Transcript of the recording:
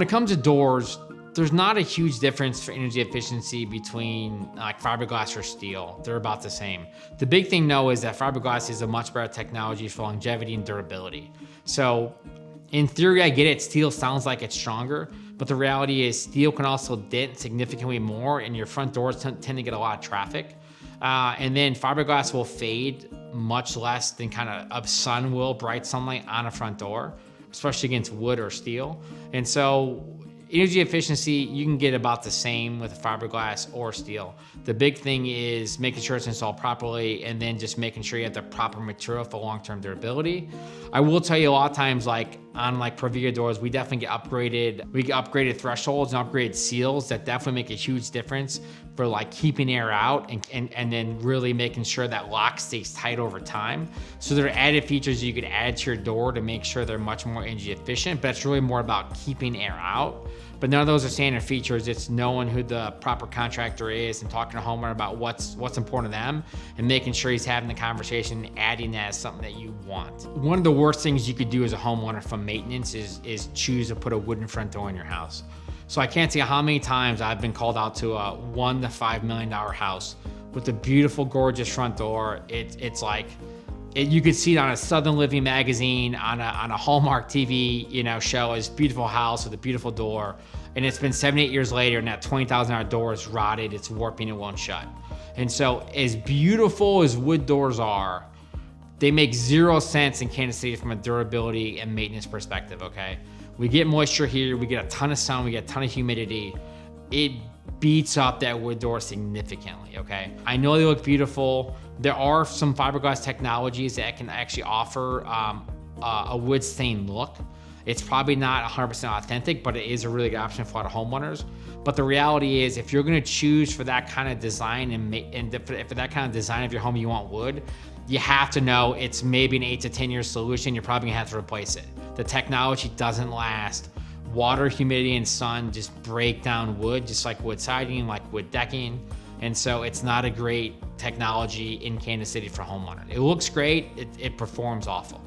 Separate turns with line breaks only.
it comes to doors, there's not a huge difference for energy efficiency between like fiberglass or steel. They're about the same. The big thing though is that fiberglass is a much better technology for longevity and durability. So in theory, I get it, steel sounds like it's stronger, but the reality is steel can also dent significantly more and your front doors tend to get a lot of traffic. And then fiberglass will fade much less than kind of sun will, bright sunlight on a front door, especially against wood or steel. And so energy efficiency, you can get about the same with fiberglass or steel. The big thing is making sure it's installed properly and then just making sure you have the proper material for long-term durability. I will tell you a lot of times, like on like Provia doors, we definitely get upgraded. We get upgraded thresholds and upgraded seals that definitely make a huge difference for like keeping air out and then really making sure that lock stays tight over time. So there are added features you could add to your door to make sure they're much more energy efficient, but it's really more about keeping air out. But none of those are standard features. It's knowing who the proper contractor is and talking to a homeowner about what's important to them and making sure he's having the conversation, adding that as something that you want. One of the worst things you could do as a homeowner from maintenance is choose to put a wooden front door in your house. So I can't tell you how many times I've been called out to a $1 to $5 million house with a beautiful, gorgeous front door. It's like, you could see it on a Southern Living magazine, on a Hallmark TV, show, as beautiful house with a beautiful door. And it's been 7, 8 years later, and that $20,000 door is rotted, it's warping, it won't shut. And so as beautiful as wood doors are, they make zero sense in Kansas City from a durability and maintenance perspective, okay? We get moisture here, we get a ton of sun, we get a ton of humidity. It beats up that wood door significantly, okay? I know they look beautiful. There are some fiberglass technologies that can actually offer a wood stain look. It's probably not 100% authentic, but it is a really good option for a lot of homeowners. But the reality is, if you're gonna choose for that kind of design and for that kind of design of your home you want wood, you have to know it's maybe an 8 to 10 year solution. You're probably gonna have to replace it. The technology doesn't last. Water, humidity, and sun just break down wood, just like wood siding, like wood decking. And so it's not a great technology in Kansas City for homeowners. It looks great, it performs awful.